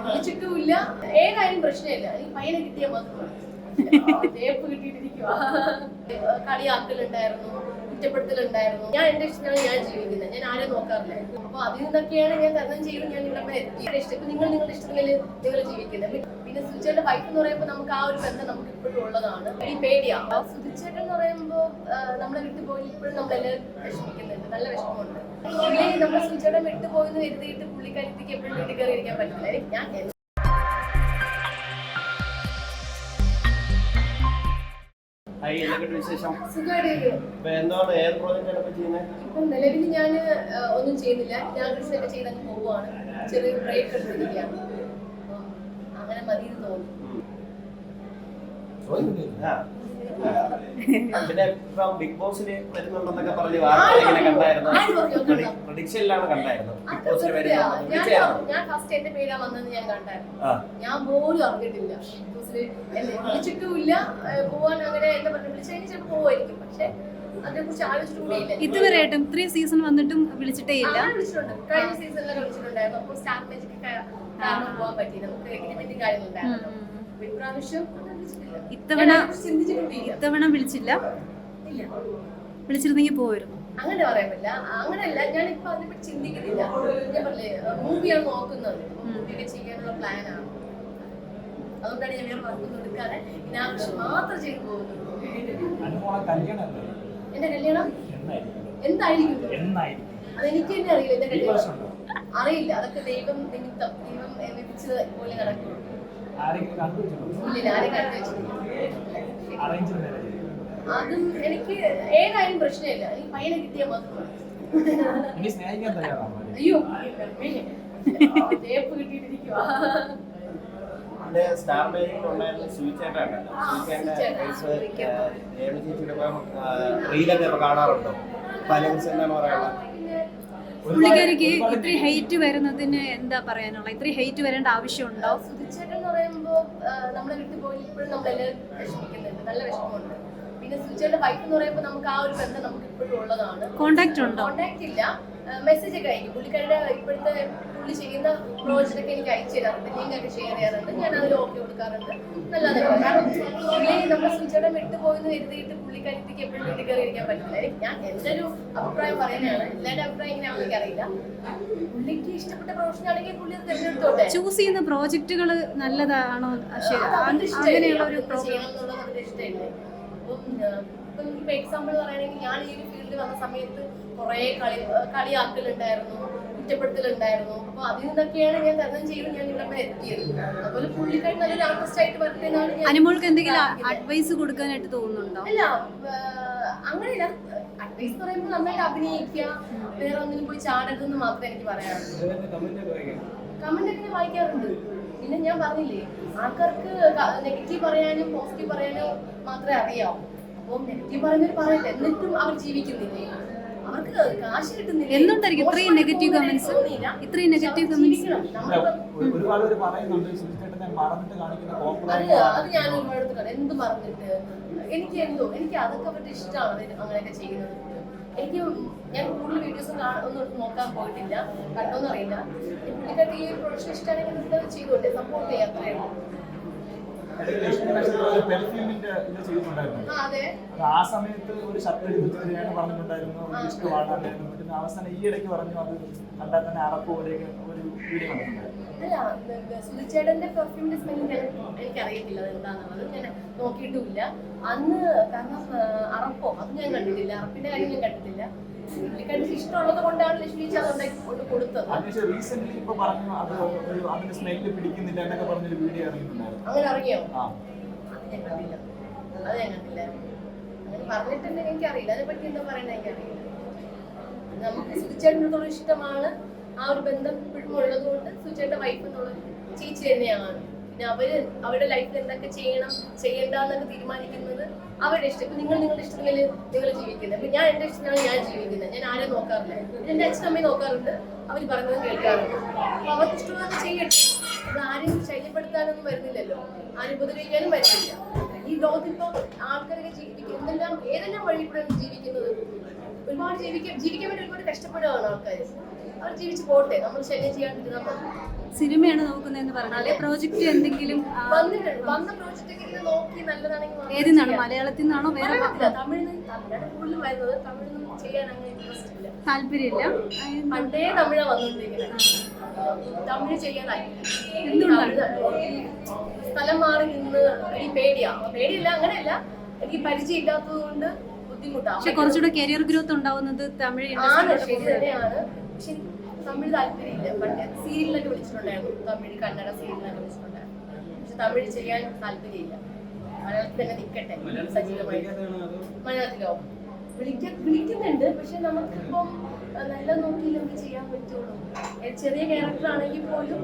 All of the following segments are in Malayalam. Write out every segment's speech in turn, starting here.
വിളിച്ചിട്ടുമില്ല, ഏതായാലും പ്രശ്നമില്ല. ഈ പയ്യനെ കിട്ടിയാൽ മാത്രം തേപ്പ് കിട്ടിയിട്ടിരിക്കുക. കളിയാക്കലുണ്ടായിരുന്നു, കുറ്റപ്പെടുത്തലുണ്ടായിരുന്നു. ഞാൻ എന്റെ ഇഷ്ടത്തിലാണ് ഞാൻ ജീവിക്കുന്നത്, ഞാൻ ആരെ നോക്കാറില്ല. അപ്പൊ അതിൽ നിന്നൊക്കെയാണ് ഞാൻ തരണം ചെയ്ത് ഞാൻ ഇവിടെ എത്തി. നിങ്ങൾ നിങ്ങളുടെ ഇഷ്ടത്തിൽ നിങ്ങൾ ജീവിക്കുന്നത്. പിന്നെ സുധിച്ചേട്ടന്റെ വൈഫ് എന്ന് പറയുമ്പോൾ നമുക്ക് ആ ഒരു ബന്ധം നമുക്ക് ഇപ്പോഴും ഉള്ളതാണ്. ഈ പേടിയാ. സുധിച്ചേട്ടൻ എന്ന് പറയുമ്പോൾ നമ്മളെ വിട്ടുപോയി ഇപ്പോഴും നമ്മളെല്ലാവരും വിഷമിക്കുന്നുണ്ട്, നല്ല വിഷമമുണ്ട്. നമ്മൾ സുധിച്ചേട്ടൻ വിട്ടുപോയെന്ന് കരുതിയിട്ട് പുള്ളിക്കാരിക്ക് എപ്പോഴും വീട്ടിൽ കയറി ഇരിക്കാൻ പറ്റില്ല. ഞാൻ നിലവിൽ ഞാൻ ഒന്നും ചെയ്യുന്നില്ല. ഞാൻ കൃഷിയൊക്കെ ചെയ്തങ്ങ് പോവുകയാണ്. ചെറിയൊരു ബ്രേക്ക് എടുത്തിരിക്കുകയാണ്. അങ്ങനെ മതി എന്ന് തോന്നുന്നു. പിന്നെ ബിഗ് ബോസില് വരുന്നുണ്ടെന്നൊക്കെ പറഞ്ഞ് വാർത്ത കണ്ടായിരുന്നു. പ്രഡിക്ഷനിലാണ് കണ്ടായിരുന്നു. ഞാൻ ഫസ്റ്റ് എന്റെ പേരാ വന്നെന്ന് ഞാൻ കണ്ടായിരുന്നു. ഞാൻ പോലും അറിഞ്ഞിട്ടില്ല. ബിഗ് ബോസില് വിളിച്ചിട്ടുമില്ല, പോവാൻ അങ്ങനെ എന്താ പറയുക, വിളിച്ചതിന് ചിലപ്പോൾ പോവായിരിക്കും. പക്ഷെ അതിനെ കുറിച്ച് ആലോചിച്ചിട്ടുമില്ല. ഇതുവരെയായിട്ടും 3 സീസൺ വന്നിട്ടും വിളിച്ചിട്ടേ ഇല്ല. വിളിച്ചിട്ടുണ്ട്, കഴിഞ്ഞ സീസണിലൊക്കെ വിളിച്ചിട്ടുണ്ടായിരുന്നു. അപ്പോൾ സ്റ്റാർ മാജിക് കാരണം പോകാൻ പറ്റി, നമുക്ക് എഗ്രിമെന്റും കാര്യങ്ങളുണ്ടായിരുന്നു. ഇപ്രാവശ്യം ഇത്തവണ വിളിച്ചില്ല. വിളിച്ചിരുന്നെങ്കിൽ പോയിരുന്നു. അങ്ങനെ പറയാൻ പറ്റില്ല. അങ്ങനെയല്ല, ഞാനിപ്പോ അതിനെപ്പറ്റി ചിന്തിക്കുന്നില്ല. ഞാൻ പറഞ്ഞില്ലേ, മൂവിയാണ് നോക്കുന്നത്. മൂവിയൊക്കെ ചെയ്യാനുള്ള പ്ലാനാണ്. അതുകൊണ്ടാണ് ഞാൻ വേറെ വർക്കൊന്നും എടുക്കാതെ ഇനാവശ്യം മാത്രം ചെയ്തു പോകുന്നത്. എന്റെ കല്യാണം എന്തായിരിക്കും അതെനിക്ക് തന്നെ അറിയില്ല. എന്റെ കല്യാണം അറിയില്ല. അതൊക്കെ ദൈവം നിമിത്തം, ദൈവം വിധിച്ചത് പോലെ നടക്കും. അതും എനിക്ക് ഏതായാലും പ്രശ്നമില്ല. ഈ പയ്യനെ കിട്ടിയാൽ മാത്രം. അയ്യോ, തേപ്പ് കിട്ടിയിട്ടിരിക്കുക. സ്റ്റാർ മേജിലുണ്ടായിരുന്ന സുധിച്ചേട്ടനാണ്. റീലൊക്കെ കാണാറുണ്ടോ? എന്താണ് പറയാനുള്ളത്? പുള്ളിക്കാരിക്ക് ഇത്രയും ഹെയ്റ്റ് വരുന്നതിന് എന്താ പറയാനുള്ള? ഇത്രയും ഹെയ്റ്റ് വരേണ്ട ആവശ്യമുണ്ടോ? സുധിച്ചേട്ടൻ എന്ന് പറയുമ്പോൾ നമ്മളെ വിട്ടുപോയി ഇപ്പോഴും നമ്മളെല്ലാവരും വിഷമിക്കുന്നുണ്ട്, നല്ല വിഷമമുണ്ട്. പിന്നെ സുധിച്ചേട്ടന്റെ വൈഫ് എന്ന് പറയുമ്പോൾ നമുക്ക് ആ ഒരു ബന്ധം നമുക്ക് ഇപ്പോഴും ഉള്ളതാണ്. കോണ്ടാക്ട് ഉണ്ടോ? കോണ്ടാക്ട് ഇല്ല, മെസ്സേജ് ഒക്കെ അയക്കും. പുള്ളിക്കാരുടെ ഇപ്പോഴത്തെ പുള്ളി ചെയ്യുന്ന പ്രോജക്റ്റ് ഒക്കെ എനിക്ക് അയച്ചു തരാറുണ്ട്, ലിങ്ക് ഒക്കെ ഷെയർ ചെയ്യാറുണ്ട്. ഞാൻ അതിൽ ഓക്കെ കൊടുക്കാറുണ്ട്. നല്ലതാണ്. കാരണം പുള്ളി നമ്മൾ സുധിച്ചേട്ടൻ വിട്ടുപോയെന്ന് കരുതിയിട്ട് പുള്ളിക്കാരിക്ക് എപ്പോഴും വീട്ടിൽ കയറി ഇരിക്കാൻ പറ്റില്ല. ഞാൻ എന്റെ ഒരു അഭിപ്രായം പറയുന്നതാണ്. എല്ലാവരുടെ അഭിപ്രായം എങ്ങനെയാണെന്ന് എനിക്കറിയില്ല. പുള്ളിക്ക് ഇഷ്ടപ്പെട്ട പ്രൊഫഷൻ ആണെങ്കിൽ പുള്ളി അത് തിരഞ്ഞെടുത്തോട്ടെ. ചൂസ് ചെയ്യുന്ന പ്രോജക്റ്റുകൾ നല്ലതാണോ? അങ്ങനെയുള്ള ഒരു ചെയ്യണം എന്നുള്ളത് അവരുടെ ഇഷ്ടമില്ലേ? ഇപ്പം ഇപ്പൊ എക്സാമ്പിൾ പറയുകയാണെങ്കിൽ, ഞാൻ ഈ ഒരു ഫീൽഡിൽ വന്ന സമയത്ത് കുറെ കളിയാക്കലുണ്ടായിരുന്നു, കുറ്റപ്പെടുത്തലുണ്ടായിരുന്നു. അപ്പൊ അതിൽ നിന്നൊക്കെയാണ് ഞാൻ തരണം ചെയ്ത് ഞാൻ ഇവിടെ എത്തിയത്. അതുപോലെ പുള്ളിക്കാരി നല്ലൊരു ആർട്ടിസ്റ്റ് ആയിട്ട് വരട്ടെ എന്നാണ്. അനുമോൾക്ക് എന്തെങ്കിലും അഡ്വൈസ് കൊടുക്കാനായിട്ട് തോന്നുന്നുണ്ടോ? അല്ല, അങ്ങനെയില്ല. അഡ്വൈസ് പറയുമ്പോൾ നന്നായിട്ട് അഭിനയിക്കുക, വേറെ ഒന്നിനും പോയി ചാടരുതെന്ന് മാത്രമേ എനിക്ക് പറയാറുള്ളൂ. കമന്റ് ഒക്കെ വായിക്കാറുണ്ട്. പിന്നെ ഞാൻ പറഞ്ഞില്ലേ, ആൾക്കാർക്ക് നെഗറ്റീവ് പറയാനും പോസിറ്റീവ് പറയാനും മാത്രമേ അറിയാവൂ. അപ്പം നെഗറ്റീവ് പറയുന്നവർ പറയട്ടെ, എന്നിട്ടും അവർ ജീവിക്കുന്നില്ലേ? അവർക്ക് കാശ് കിട്ടുന്നില്ല. എന്തുകൊണ്ടായിരിക്കും ഇത്രയും നെഗറ്റീവ് കമന്റ്സ്? ഇത്രയും നെഗറ്റീവ് കമന്റ്സ് അത് ഞാൻ ഒരുപാട് എന്ത് പറഞ്ഞിട്ട് എനിക്ക് അതൊക്കെ അവരുടെ ഇഷ്ടമാണ് അങ്ങനെയൊക്കെ ചെയ്യുന്നത്. ഞാൻ കൂടുതൽ വീഡിയോസ് ഒന്നും നോക്കാൻ പോയിട്ടില്ല, കണ്ടോന്നും അറിയില്ല. പുള്ളിക്കാർക്ക് ഈ ഒരു പ്രൊഡക്ഷൻ ഇഷ്ടമാണെങ്കിൽ നിങ്ങൾക്ക് ചെയ്തോട്ടെ, സപ്പോർട്ട് ചെയ്യാം, അത്രയേ ഉള്ളൂ. ആ സമയത്ത് ഒരു ഷർട്ട് എടുത്തിട്ട് പറഞ്ഞിട്ടുണ്ടായിരുന്നു ഇഷ്ടമാണ്. അവസാനം ഈ ഇടയ്ക്ക് പറഞ്ഞു അത് കണ്ടാൽ തന്നെ അറപ്പ് പോലെയൊക്കെ ഒരു വീഡിയോ കണ്ടിട്ടുണ്ടായിരുന്നു. അല്ല, സുധിച്ചേട്ടന്റെ പെർഫ്യൂമിന്റെ സ്മെല്ല് എനിക്കറിയത്തില്ല അത് എന്താണെന്നുള്ളത്. ഞാൻ നോക്കിയിട്ടുമില്ല അന്ന്. കാരണം അറപ്പോ അത് ഞാൻ കണ്ടിട്ടില്ല, അറപ്പിന്റെ കാര്യം ഞാൻ കണ്ടിട്ടില്ല. പുള്ളിക്കാർക്ക് ഇഷ്ടമുള്ളത് കൊണ്ടാണ് ലക്ഷ്മി അതുണ്ടാക്കി കൊണ്ട് കൊടുത്തത്. അങ്ങനെ അറിയോ? അത് ഞാൻ കണ്ടില്ല. അങ്ങനെ പറഞ്ഞിട്ടുണ്ടെങ്കിൽ എനിക്കറിയില്ല. അതിനെപ്പറ്റി എന്താ പറയണ എനിക്കറിയില്ല. നമുക്ക് സുധിച്ചേട്ടനോടുള്ള ഇഷ്ടമാണ്, ആ ഒരു ബന്ധം ഇപ്പോഴും ഉള്ളത് കൊണ്ട് സുധിച്ചേട്ടന്റെ വൈഫ് എന്നുള്ള ചേച്ചി തന്നെയാണ്. പിന്നെ അവരുടെ ലൈഫിൽ എന്തൊക്കെ ചെയ്യണം ചെയ്യണ്ടെന്നൊക്കെ തീരുമാനിക്കുന്നത് അവരുടെ ഇഷ്ടം. ഇപ്പൊ നിങ്ങളുടെ ഇഷ്ടത്തിൽ നിങ്ങൾ ജീവിക്കുന്നത്. ഇപ്പൊ ഞാൻ എന്റെ ഇഷ്ടത്തിലാണ് ഞാൻ ജീവിക്കുന്നത്, ഞാൻ ആരെയും നോക്കാറില്ല. എന്റെ അച്ഛനമ്മയെ നോക്കാറുണ്ട്, അവർ പറയുന്നത് കേൾക്കാറുണ്ട്. അപ്പൊ അവർക്ക് ഇഷ്ടമുള്ളത് ചെയ്യട്ടെ. അത് ആരെയും ശല്യപ്പെടുത്താനൊന്നും വരുന്നില്ലല്ലോ, ആരും ഉപദ്രവിക്കാനും വരുന്നില്ല. ഈ ലോകത്തിപ്പോ ആൾക്കാരൊക്കെ ജീവിക്കും, ഏതെല്ലാം വഴി കൂടെ ജീവിക്കുന്നത്. ഒരുപാട് ജീവിക്കാൻ വേണ്ടി ഒരുപാട് കഷ്ടപ്പെടുകയാണ് ആൾക്കാർ. അവർ ജീവിച്ച് പോട്ടെ, നമ്മൾ ശല്യം ചെയ്യാണ്ടിരുന്നാൽ മതി. സിനിമയാണ് നോക്കുന്നതെന്ന് പറഞ്ഞാല് പ്രോജക്റ്റ് എന്തെങ്കിലും വന്ന പ്രോജക്റ്റ് ഒക്കെ ഇങ്ങനെ നോക്കി നല്ലതാണെങ്കിൽ മാത്രം ഏതിന്നാണ്? ചെയ്യാം. മലയാളത്തിൽ നിന്നാണോ വേറെ മലയാളത്തില, തമിഴാണ് കൂടുതലും വരുന്നത്. തമിഴൊന്നും ചെയ്യാൻ അങ്ങനെ ഇൻട്രസ്റ്റ് ഇല്ല. താല്പര്യമില്ല? പണ്ടേ തമിഴാ വന്നുകൊണ്ടിരിക്കുന്നത്. തമിഴ് ചെയ്യാനായി സ്ഥലം മാറി നിന്ന് എനിക്ക് പേടിയില്ല, അങ്ങനെയല്ല, എനിക്ക് പരിചയം ഇല്ലാത്തത് കൊണ്ട് ബുദ്ധിമുട്ടാണ്. പക്ഷെ കുറച്ചുകൂടെ കരിയർ ഗ്രോത്ത് ഉണ്ടാവുന്നത് തമിഴ് ആണ്, ശരി തന്നെയാണ്. പക്ഷെ എനിക്ക് തമിഴ് താല്പര്യമില്ല. പണ്ട് സീരിയലൊക്കെ വിളിച്ചിട്ടുണ്ടായിരുന്നു, തമിഴ് കന്നഡ സീരിയലൊക്കെ വിളിച്ചിട്ടുണ്ടായിരുന്നു. പക്ഷെ തമിഴ് ചെയ്യാൻ താല്പര്യമില്ല. മലയാളത്തിൽ തന്നെ നിൽക്കട്ടെ സജീവമായിട്ട്. മലയാളത്തിലോ വിളിക്കുന്നുണ്ട്, പക്ഷെ നമുക്കിപ്പം നല്ല നോക്കിയില്ല നമുക്ക് ചെയ്യാൻ പറ്റുള്ളൂ. ചെറിയ ക്യാരക്ടർ ആണെങ്കിൽ പോലും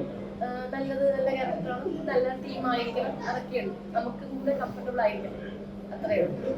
നല്ല ക്യാരക്ടറാണ്, നല്ല ടീമായിരിക്കണം, അതൊക്കെയുണ്ട്. നമുക്ക് കൂടുതൽ കംഫർട്ടബിൾ ആയിരിക്കണം, അത്രയേ ഉള്ളൂ.